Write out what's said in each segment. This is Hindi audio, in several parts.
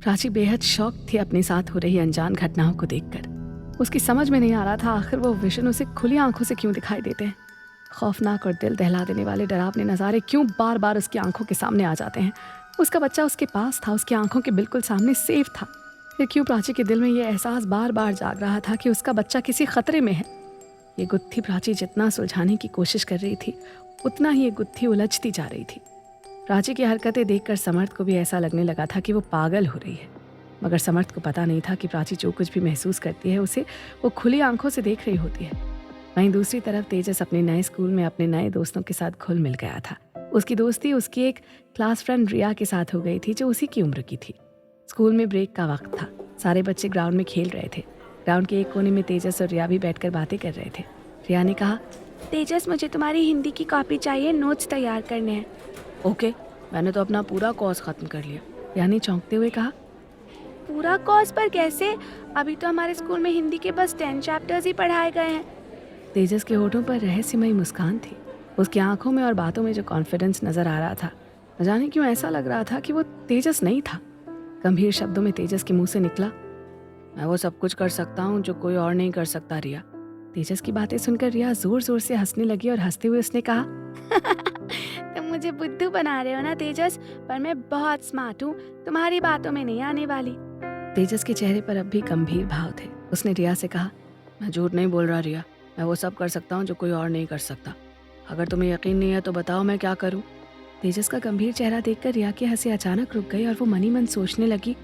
प्राची बेहद शौक थी अपने साथ हो रही अनजान घटनाओं को देखकर। उसकी समझ में नहीं आ रहा था आखिर वो विजन उसे खुली आंखों से क्यों दिखाई देते हैं। खौफनाक और दिल दहला देने वाले डरावने नज़ारे क्यों बार बार उसकी आंखों के सामने आ जाते हैं। उसका बच्चा उसके पास था, उसकी आंखों के बिल्कुल सामने सेफ था, फिर क्यों प्राची के दिल में ये एहसास बार बार जाग रहा था कि उसका बच्चा किसी खतरे में है। ये गुत्थी प्राची जितना सुलझाने की कोशिश कर रही थी उतना ही ये गुत्थी उलझती जा रही थी। प्राची की हरकतें देखकर समर्थ को भी ऐसा लगने लगा था कि वो पागल हो रही है, मगर समर्थ को पता नहीं था कि प्राची जो कुछ भी महसूस करती है उसे वो खुली आंखों से देख रही होती है। वहीं दूसरी तरफ तेजस अपने नए स्कूल में अपने नए दोस्तों के साथ घुल मिल गया था। उसकी दोस्ती उसकी एक क्लास फ्रेंड रिया के साथ हो गई थी जो उसी की उम्र की थी। स्कूल में ब्रेक का वक्त था, सारे बच्चे ग्राउंड में खेल रहे थे। ग्राउंड के एक कोने में तेजस और रिया भी बैठकर बातें कर रहे थे। रिया ने कहा, तेजस मुझे तुम्हारी हिंदी की कॉपी चाहिए, नोट्स तैयार करने हैं। ओके, मैंने तो अपना पूरा कोर्स खत्म कर लिया, रिया ने चौंकते हुए कहा। पूरा कोर्स पर कैसे? अभी तो हमारे स्कूल में हिंदी के बस 10 चैप्टर्स ही पढ़ाए गए हैं। तेजस के होठों पर रहस्यमयी मुस्कान थी। उसकी आंखों में और बातों में जो कॉन्फिडेंस नजर आ रहा था, न जाने क्यों ऐसा लग रहा था कि वो तेजस नहीं था। गंभीर शब्दों में तेजस के मुंह से निकला, मैं वो सब कुछ कर सकता हूँ जो कोई और नहीं कर सकता रिया। तेजस की बातें सुनकर रिया जोर जोर से हंसने लगी और हंसते हुए उसने कहा, तुम मुझे बुद्धू बना रहे हो ना तेजस, पर मैं बहुत स्मार्ट हूँ, तुम्हारी बातों में नहीं आने वाली। तेजस के चेहरे पर अब भी गंभीर भाव थे। उसने रिया से कहा, मैं झूठ नहीं बोल रहा रिया, मैं वो सब कर सकता हूँ जो कोई और नहीं कर सकता। अगर तुम्हें यकीन नहीं है तो बताओ मैं क्या करूँ। तेजस का गंभीर चेहरा देखकर रिया की हंसी अचानक रुक गई और वो मनी मन सोचने लगी,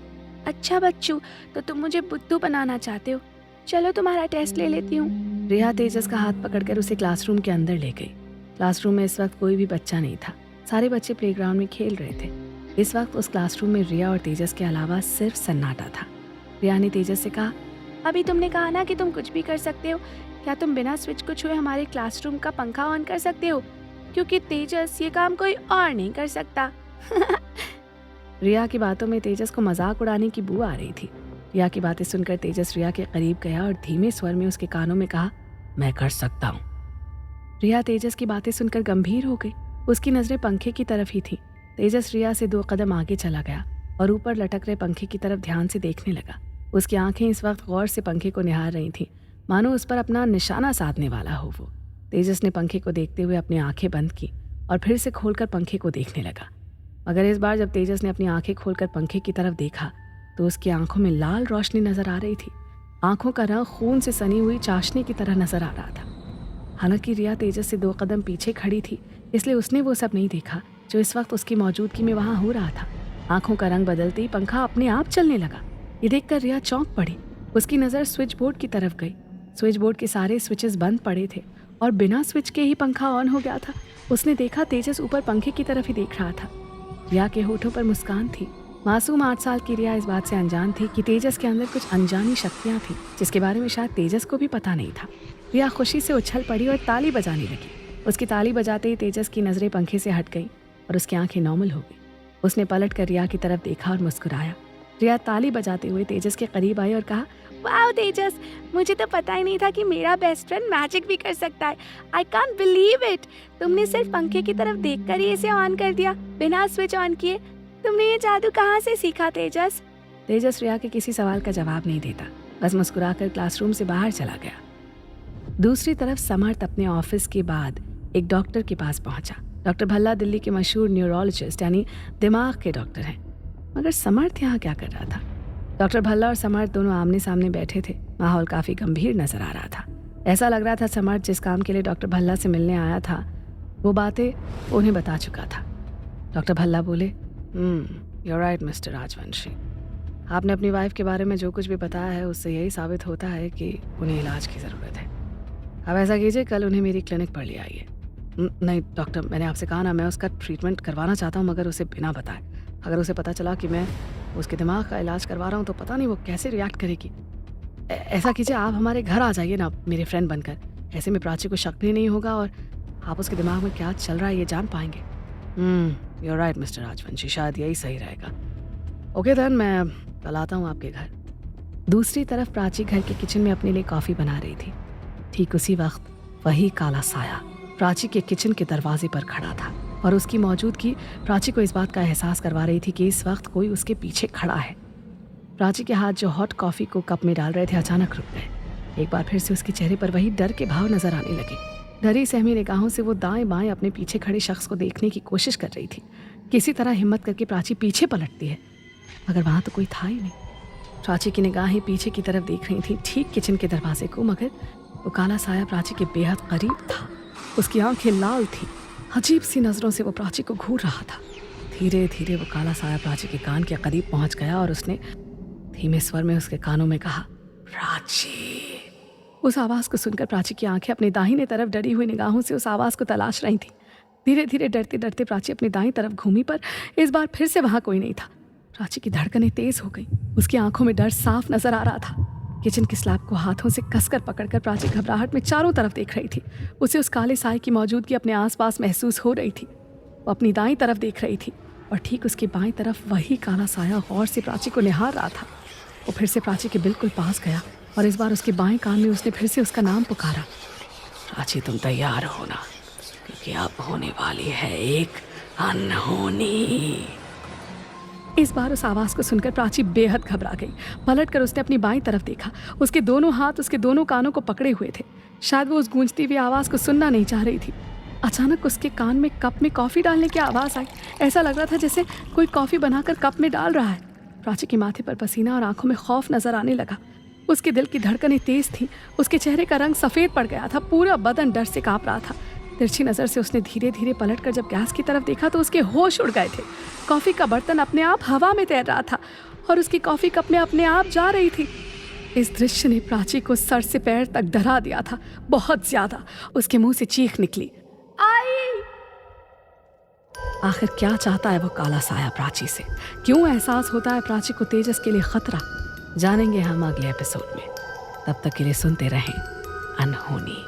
अच्छा बच्चू, तो तुम मुझे बुद्धू बनाना चाहते हो, चलो तुम्हारा टेस्ट ले लेती हूँ। रिया तेजस का हाथ पकड़कर उसे क्लासरूम के अंदर ले गई। क्लासरूम में इस वक्त कोई भी बच्चा नहीं था, सारे बच्चे प्लेग्राउंड में खेल रहे थे। इस वक्त उस क्लासरूम में रिया और तेजस के अलावा सिर्फ सन्नाटा था। रिया ने तेजस से कहा, अभी तुमने कहा ना कि तुम कुछ भी कर सकते हो, क्या तुम बिना स्विच को छुए हमारे क्लासरूम का पंखा ऑन कर सकते हो? क्योंकि तेजस ये काम कोई और नहीं कर सकता। रिया की बातों में तेजस को मजाक उड़ाने की बू आ रही थी। रिया की बातें सुनकर तेजस रिया के करीब गया और धीमे स्वर में उसके कानों में कहा, मैं कर सकता हूँ। रिया तेजस की बातें सुनकर गंभीर हो गई। उसकी नजरें पंखे की तरफ ही थी। तेजस रिया से 2 कदम आगे चला गया और ऊपर लटक रहे पंखे की तरफ ध्यान से देखने लगा। उसकी आंखें इस वक्त गौर से पंखे को निहार रही थीं, मानो उस पर अपना निशाना साधने वाला हो वो। तेजस ने पंखे को देखते हुए अपनी आंखें बंद की और फिर से खोलकर पंखे को देखने लगा। मगर इस बार जब तेजस ने अपनी आंखें खोलकर पंखे की तरफ देखा तो उसकी आंखों में लाल रोशनी नजर आ रही थी। आंखों का रंग खून से सनी हुई चाशनी की तरह नजर आ रहा था। हालांकि रिया तेजस से 2 कदम पीछे खड़ी थी, इसलिए उसने वो सब नहीं देखा जो इस वक्त उसकी मौजूदगी में वहां हो रहा था। आंखों का रंग बदलते ही पंखा अपने आप चलने लगा। ये देखकर रिया चौंक पड़ी। उसकी नज़र स्विच बोर्ड की तरफ गई। स्विच बोर्ड के सारे स्विचेस बंद पड़े थे और बिना स्विच के ही पंखा ऑन हो गया था। उसने देखा तेजस ऊपर पंखे की तरफ ही देख रहा था। रिया के होठों पर मुस्कान थी। मासूम 8 साल की रिया इस बात से अनजान थी कि तेजस के अंदर कुछ अनजानी शक्तियाँ थीं जिसके बारे में शायद तेजस को भी पता नहीं था। रिया खुशी से उछल पड़ी और ताली बजाने लगी। उसकी ताली बजाते ही तेजस की नज़रें पंखे से हट गई और उसकी आंखें नॉर्मल हो गई। उसने पलट कर रिया की तरफ देखा और मुस्कुराया। रिया ताली बजाते हुए तेजस के करीब आई और कहा, वाओ तेजस, मुझे तो पता ही नहीं था कि मेरा बेस्ट फ्रेंड मैजिक भी कर सकता है। I can't believe it. तुमने सिर्फ पंखे की तरफ देखकर ही इसे ऑन कर दिया, बिना स्विच ऑन किए। तुमने ये जादू कहाँ से सीखा तेजस? तेजस रिया के किसी सवाल का जवाब नहीं देता, बस मुस्कुराकर क्लासरूम से बाहर चला गया। दूसरी तरफ समर्थ अपने ऑफिस के बाद एक डॉक्टर के पास पहुंचा। डॉक्टर भल्ला दिल्ली के मशहूर न्यूरोलॉजिस्ट यानी दिमाग के डॉक्टर हैं। मगर समर्थ यहाँ क्या कर रहा था? डॉक्टर भल्ला और समर्थ दोनों आमने सामने बैठे थे। माहौल काफी गंभीर नजर आ रहा था। ऐसा लग रहा था समर्थ जिस काम के लिए डॉक्टर भल्ला से मिलने आया था वो बातें उन्हें बता चुका था। डॉक्टर भल्ला बोले, यू राइट मिस्टर राजवंशी, आपने अपनी वाइफ के बारे में जो कुछ भी बताया है उससे यही साबित होता है कि उन्हें इलाज की ज़रूरत है। अब ऐसा कीजिए, कल उन्हें मेरी क्लिनिक पर ले आइए। नहीं डॉक्टर, मैंने आपसे कहा ना, मैं उसका ट्रीटमेंट करवाना चाहता हूँ, मगर उसे बिना बताए। अगर उसे पता चला कि मैं उसके दिमाग का इलाज करवा रहा हूँ तो पता नहीं वो कैसे रिएक्ट करेगी। ऐसा कीजिए, आप हमारे घर आ जाइए ना मेरे फ्रेंड बनकर। ऐसे में प्राची को शक भी नहीं होगा और आप उसके दिमाग में क्या चल रहा है ये जान पाएंगे। You are right mister Rajvanshi, शायद यही सही रहेगा। ओके देन, मैं कल आता हूँ आपके घर। दूसरी तरफ प्राची घर के किचन में अपने लिए कॉफ़ी बना रही थी। ठीक उसी वक्त वही काला साया प्राची के किचन के दरवाजे पर खड़ा था और उसकी मौजूदगी प्राची को इस बात का एहसास करवा रही थी कि इस वक्त कोई उसके पीछे खड़ा है। प्राची के हाथ जो हॉट कॉफ़ी को कप में डाल रहे थे अचानक रुक गए। एक बार फिर से उसके चेहरे पर वही डर के भाव नजर आने लगे। डरी सहमी निगाहों से वो दाएं बाएं अपने पीछे खड़े शख्स को देखने की कोशिश कर रही थी। किसी तरह हिम्मत करके प्राची पीछे पलटती है, मगर वहां तो कोई था ही नहीं। प्राची की निगाहें पीछे की तरफ देख रही थी, ठीक किचन के दरवाजे को, मगर वो काला साया प्राची के बेहद करीब था। उसकी आंखें लाल थी, अजीब सी नजरों से वो प्राची को घूर रहा था। धीरे धीरे वो काला साया प्राची के कान के करीब पहुंच गया और उसने धीमे स्वर में उसके कानों में कहा, प्राची। उस आवाज को सुनकर प्राची की आंखें अपनी दाहिने तरफ डरी हुई निगाहों से उस आवाज को तलाश रही थी। धीरे धीरे डरते डरते प्राची अपनी दाईं तरफ घूमी, पर इस बार फिर से वहां कोई नहीं था। प्राची की धड़कनें तेज हो गई, उसकी आंखों में डर साफ नजर आ रहा था। किचन की स्लैब को हाथों से कसकर पकड़कर प्राची घबराहट में चारों तरफ देख रही थी। उसे उस काले साए की मौजूदगी अपने आसपास महसूस हो रही थी। वो अपनी दाईं तरफ देख रही थी और ठीक उसकी बाईं तरफ वही काला साया गौर से प्राची को निहार रहा था। वो फिर से प्राची के बिल्कुल पास गया और इस बार उसके बाएं कान में उसने फिर से उसका नाम पुकारा, प्राची तुम तैयार हो ना, क्योंकि अब होने वाली है एक अनहोनी। इस बार उस आवाज को सुनकर प्राची बेहद घबरा गई। पलटकर उसने अपनी बाईं तरफ देखा। उसके दोनों हाथ उसके दोनों कानों को पकड़े हुए थे। शायद वो उस गूंजती हुई आवाज को सुनना नहीं चाह रही थी। अचानक उसके कान में कप में कॉफी डालने की आवाज आई। ऐसा लग रहा था जैसे कोई कॉफी बनाकर कप में डाल रहा है। प्राची के माथे पर पसीना और आंखों में खौफ नजर आने लगा। उसके दिल की धड़कनें तेज थीं। उसके चेहरे का रंग सफेद पड़ गया था, पूरा बदन डर से कांप रहा था। तिरछी नजर से उसने धीरे धीरे पलटकर जब गैस की तरफ देखा तो उसके होश उड़ गए थे। कॉफी का बर्तन अपने आप हवा में तैर रहा था और उसकी कॉफी कप में अपने आप जा रही थी। इस दृश्य ने प्राची को सर से पैर तक डरा दिया था, बहुत ज्यादा। उसके मुंह से चीख निकली, आई। आखिर क्या चाहता है वो काला साया प्राची से? क्यों एहसास होता है प्राची को तेजस के लिए खतरा? जानेंगे हम अगले एपिसोड में। तब तक के लिए सुनते रहें अनहोनी।